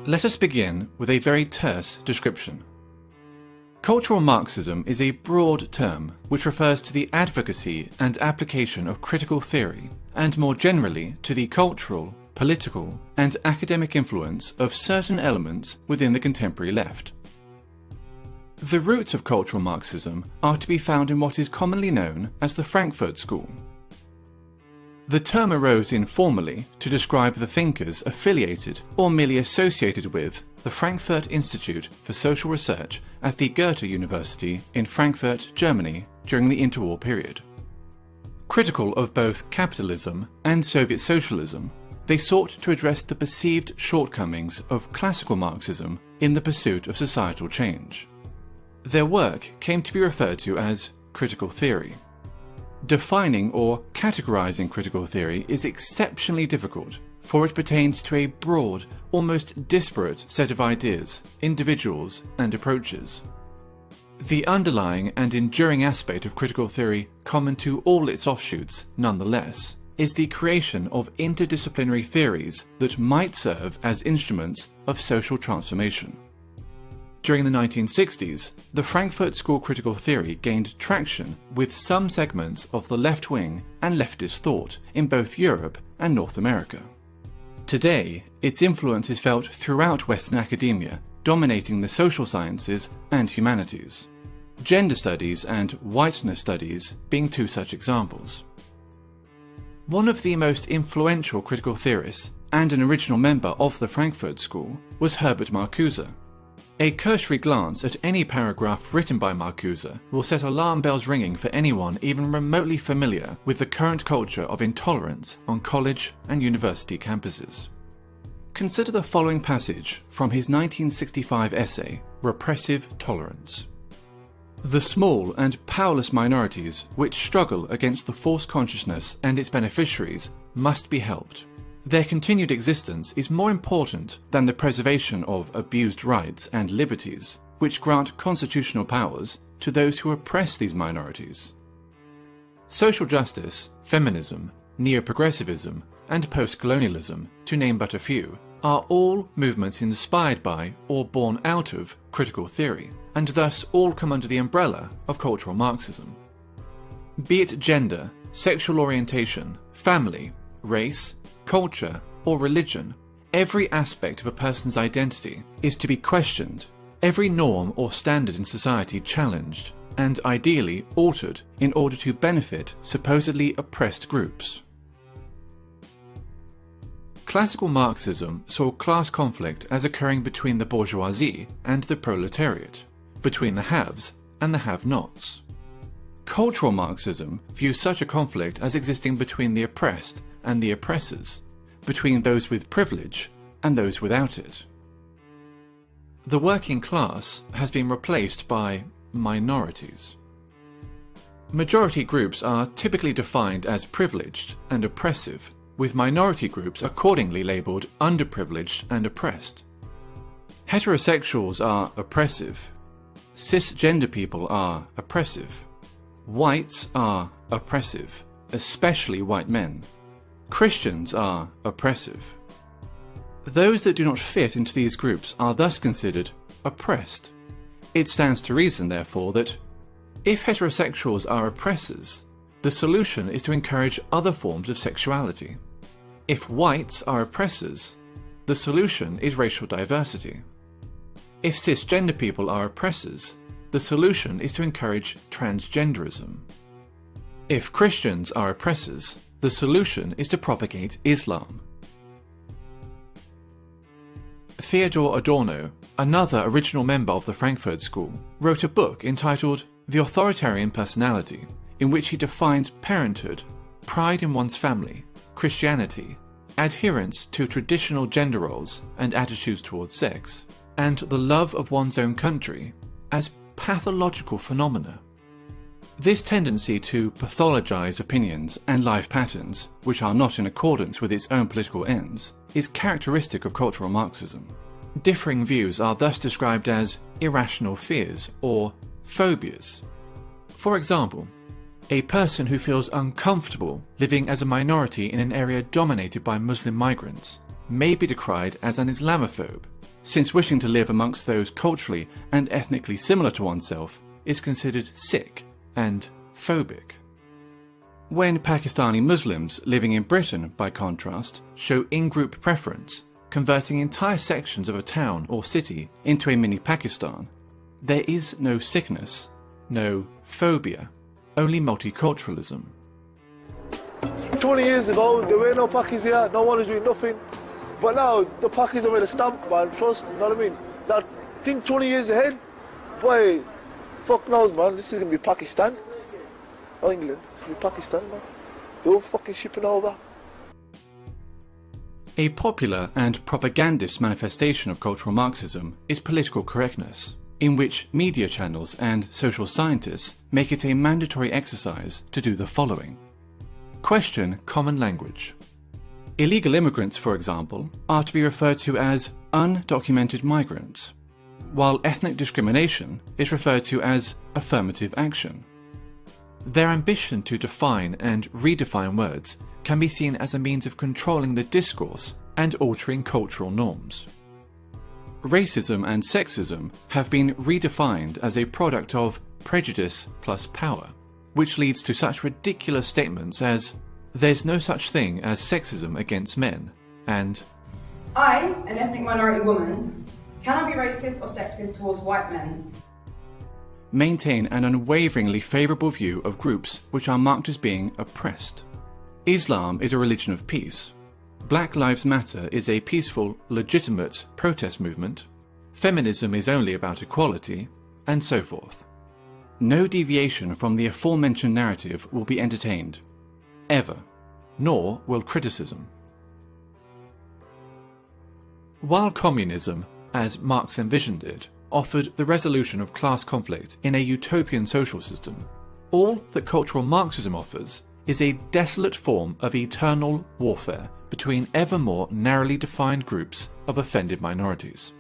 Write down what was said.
Let us begin with a very terse description. Cultural Marxism is a broad term which refers to the advocacy and application of critical theory, and more generally to the cultural, political, and academic influence of certain elements within the contemporary left. The roots of cultural Marxism are to be found in what is commonly known as the Frankfurt School. The term arose informally to describe the thinkers affiliated or merely associated with the Frankfurt Institute for Social Research at the Goethe University in Frankfurt, Germany during the interwar period. Critical of both capitalism and Soviet socialism, they sought to address the perceived shortcomings of classical Marxism in the pursuit of societal change. Their work came to be referred to as critical theory. Defining or categorizing critical theory is exceptionally difficult, for it pertains to a broad, almost disparate set of ideas, individuals, and approaches. The underlying and enduring aspect of critical theory, common to all its offshoots, nonetheless, is the creation of interdisciplinary theories that might serve as instruments of social transformation. During the 1960s, the Frankfurt School critical theory gained traction with some segments of the left-wing and leftist thought in both Europe and North America. Today, its influence is felt throughout Western academia, dominating the social sciences and humanities. Gender studies and whiteness studies being two such examples. One of the most influential critical theorists and an original member of the Frankfurt School was Herbert Marcuse. A cursory glance at any paragraph written by Marcuse will set alarm bells ringing for anyone even remotely familiar with the current culture of intolerance on college and university campuses. Consider the following passage from his 1965 essay, Repressive Tolerance. The small and powerless minorities which struggle against the false consciousness and its beneficiaries must be helped. Their continued existence is more important than the preservation of abused rights and liberties, which grant constitutional powers to those who oppress these minorities. Social justice, feminism, neo-progressivism, and post-colonialism, to name but a few, are all movements inspired by or born out of critical theory, and thus all come under the umbrella of cultural Marxism. Be it gender, sexual orientation, family, race, culture, or religion, every aspect of a person's identity is to be questioned, every norm or standard in society challenged, and ideally altered in order to benefit supposedly oppressed groups. Classical Marxism saw class conflict as occurring between the bourgeoisie and the proletariat, between the haves and the have-nots. Cultural Marxism views such a conflict as existing between the oppressed and the oppressors, between those with privilege and those without it. The working class has been replaced by minorities. Majority groups are typically defined as privileged and oppressive, with minority groups accordingly labelled underprivileged and oppressed. Heterosexuals are oppressive. Cisgender people are oppressive. Whites are oppressive, especially white men. Christians are oppressive. Those that do not fit into these groups are thus considered oppressed. It stands to reason, therefore, that if heterosexuals are oppressors, the solution is to encourage other forms of sexuality. If whites are oppressors, the solution is racial diversity. If cisgender people are oppressors, the solution is to encourage transgenderism. If Christians are oppressors, the solution is to propagate Islam. Theodor Adorno, another original member of the Frankfurt School, wrote a book entitled The Authoritarian Personality, in which he defines parenthood, pride in one's family, Christianity, adherence to traditional gender roles and attitudes towards sex, and the love of one's own country as pathological phenomena. This tendency to pathologize opinions and life patterns, which are not in accordance with its own political ends, is characteristic of cultural Marxism. Differing views are thus described as irrational fears or phobias. For example, a person who feels uncomfortable living as a minority in an area dominated by Muslim migrants may be decried as an Islamophobe, since wishing to live amongst those culturally and ethnically similar to oneself is considered sick and phobic. When Pakistani Muslims living in Britain, by contrast, show in-group preference, converting entire sections of a town or city into a mini Pakistan, there is no sickness, no phobia, only multiculturalism. 20 years ago, there were no Pakis here, no one was doing nothing. But now, the Pakis are with a stamp, man, trust, you know what I mean? Now, think 20 years ahead, boy, fuck knows, man, this is going to be Pakistan. Or England, it's going to be Pakistan, man. They're all fucking shipping over. A popular and propagandist manifestation of cultural Marxism is political correctness, in which media channels and social scientists make it a mandatory exercise to do the following. Question common language. Illegal immigrants, for example, are to be referred to as undocumented migrants, while ethnic discrimination is referred to as affirmative action. Their ambition to define and redefine words can be seen as a means of controlling the discourse and altering cultural norms. Racism and sexism have been redefined as a product of prejudice plus power, which leads to such ridiculous statements as, "There's no such thing as sexism against men," and "I, an ethnic minority woman, cannot be racist or sexist towards white men." Maintain an unwaveringly favourable view of groups which are marked as being oppressed. Islam is a religion of peace. Black Lives Matter is a peaceful, legitimate protest movement. Feminism is only about equality, and so forth. No deviation from the aforementioned narrative will be entertained, ever, nor will criticism. While communism, as Marx envisioned it, offered the resolution of class conflict in a utopian social system, all that cultural Marxism offers is a desolate form of eternal warfare between ever more narrowly defined groups of offended minorities.